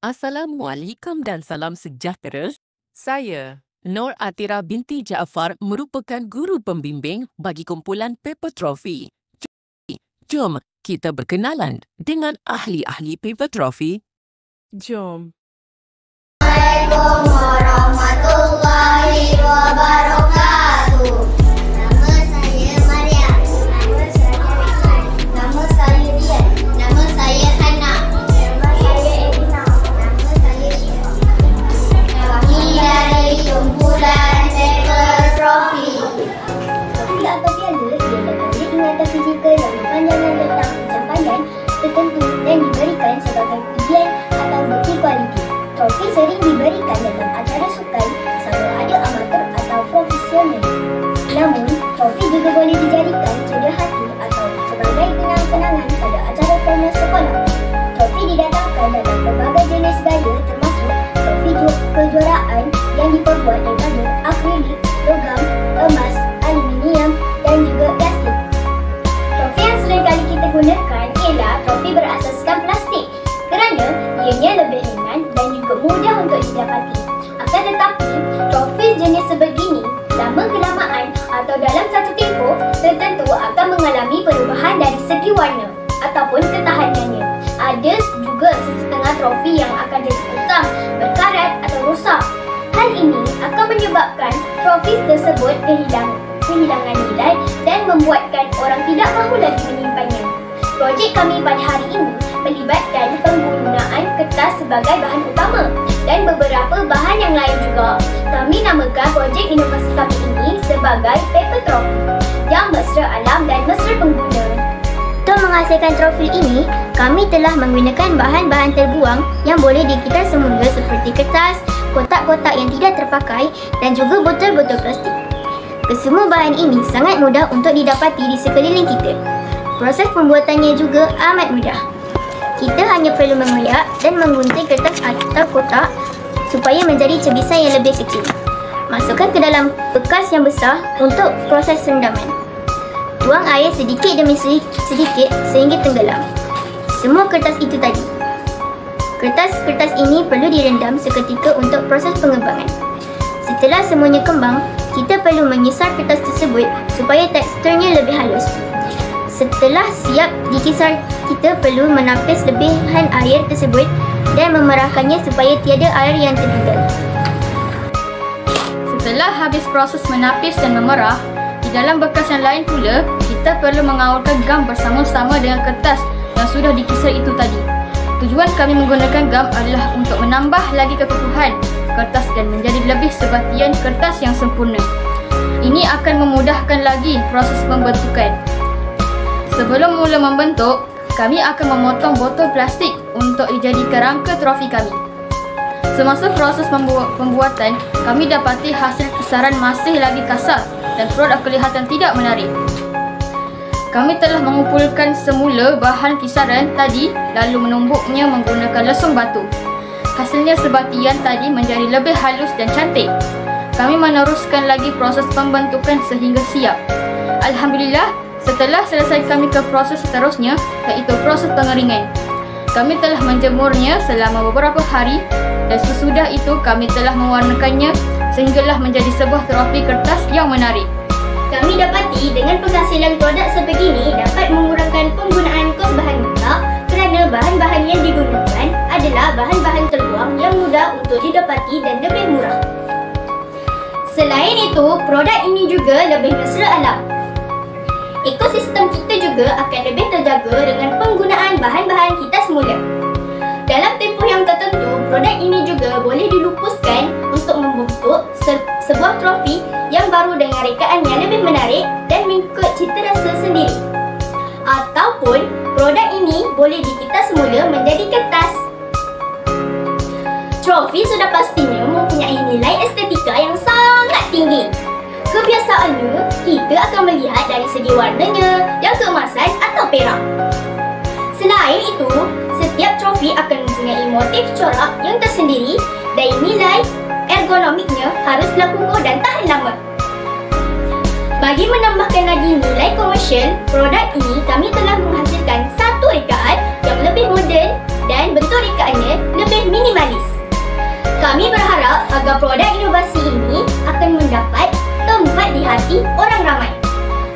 Assalamualaikum dan salam sejahtera. Saya, Nur Atira binti Jaafar merupakan guru pembimbing bagi kumpulan Paper Trophy. Jom kita berkenalan dengan ahli-ahli Paper Trophy. jom. Assalamualaikum warahmatullahi wabarakatuh. Nama saya Maria. Nama saya Rehan. Nama saya Dian. Nama saya Hana. Nama saya Edina. Nama saya Syifa. Kami dari kumpulan Paper Trophy. Trofi atau piala ialah tablet ingatan fizikal yang berpanjangan tentang pencapaian tertentu dan diberikan sebagai ujian atau bukti kualiti. Trofi sering diberikan dalam acara sukan sama ada amatur atau profesional. Namun, trofi juga boleh dijadikan cedera hati atau sebagai kenang-kenangan pada acara formal sekolah. Trofi didatangkan dalam pelbagai jenis gaya termasuk trofi kejuaraan yang diperbuat daripada akrilik, logam, emas, aluminium dan juga plastik. Trofi yang sering kali kita gunakan ialah trofi berasaskan plastik kerana ianya lebih ringan dan juga mudah untuk didapati. Akan tetapi, trofi jenis sebegini lama-kelamaan atau dalam satu tempoh tertentu akan mengalami perubahan dari segi warna ataupun ketahanannya. Ada juga sesetengah trofi yang akan jadi kusam, berkarat atau rosak. Hal ini akan menyebabkan trofi tersebut kehilangan nilai dan membuatkan orang tidak mahu lagi menyimpannya. Projek kami pada hari ini melibatkan penggunaan kertas sebagai bahan utama dan beberapa bahan yang lain juga. Kami namakan projek inovasi kami ini sebagai Paper Trophy yang mesra alam dan mesra pengguna. Untuk menghasilkan trofi ini, kami telah menggunakan bahan-bahan terbuang yang boleh dikira semula seperti kertas, kotak-kotak yang tidak terpakai dan juga botol-botol plastik. Kesemua bahan ini sangat mudah untuk didapati di sekeliling kita. Proses pembuatannya juga amat mudah. Kita hanya perlu mengoyak dan menggunting kertas atau kotak supaya menjadi cebisan yang lebih kecil. Masukkan ke dalam bekas yang besar untuk proses rendaman. Tuang air sedikit demi sedikit sehingga tenggelam. Semua kertas itu tadi. Kertas-kertas ini perlu direndam seketika untuk proses pengembangan. Setelah semuanya kembang, kita perlu mengisar kertas tersebut supaya teksturnya lebih halus. Setelah siap dikisar, kita perlu menapis lebihan air tersebut dan memerahkannya supaya tiada air yang tertinggal. Setelah habis proses menapis dan memerah, di dalam bekas yang lain pula, kita perlu mengaurkan gam bersama-sama dengan kertas yang sudah dikisar itu tadi. Tujuan kami menggunakan gam adalah untuk menambah lagi kekukuhan kertas dan menjadi lebih sebatian kertas yang sempurna. Ini akan memudahkan lagi proses pembentukan. Sebelum mula membentuk, kami akan memotong botol plastik untuk dijadikan rangka trofi kami. Semasa proses pembuatan, kami dapati hasil kisaran masih lagi kasar dan produk kelihatan tidak menarik. Kami telah mengumpulkan semula bahan kisaran tadi lalu menumbuknya menggunakan lesung batu. Hasilnya sebatian tadi menjadi lebih halus dan cantik. Kami meneruskan lagi proses pembentukan sehingga siap. Alhamdulillah, setelah selesai kami ke proses seterusnya iaitu proses pengeringan. Kami telah menjemurnya selama beberapa hari dan sesudah itu kami telah mewarnakannya sehinggalah menjadi sebuah trofi kertas yang menarik. Kami dapati dengan penghasilan produk sebegini dapat mengurangkan penggunaan kos bahan mentah kerana bahan-bahan yang digunakan adalah bahan-bahan terbuang yang mudah untuk didapati dan lebih murah. Selain itu, produk ini juga lebih mesra alam. Ekosistem kita juga akan lebih terjaga dengan penggunaan bahan-bahan kita semula. Dalam tempoh yang tertentu, produk ini juga boleh dilupuskan untuk membentuk sebuah trofi yang baru dengan rekaan yang lebih menarik dan mengikut cita rasa sendiri. Ataupun, produk ini boleh dikita semula menjadi kertas. Trofi sudah pastinya mempunyai nilai estetika yang sangat tinggi. Kebiasaannya, kita akan melihat dari segi warnanya, yang keemasan atau perak. Selain itu, setiap trofi akan mempunyai motif corak yang tersendiri dan nilai ergonomiknya haruslah kukuh dan tahan lama. Bagi menambahkan lagi nilai komersial, produk ini kami telah menghasilkan satu rekaan yang lebih moden dan bentuk rekaannya lebih minimal. Kami berharap agar produk inovasi ini akan mendapat tempat di hati orang ramai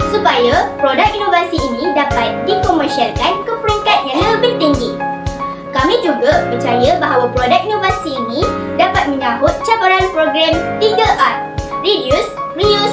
supaya produk inovasi ini dapat dikomersialkan ke peringkat yang lebih tinggi. Kami juga percaya bahawa produk inovasi ini dapat menyahut cabaran program 3R: Reduce, Reuse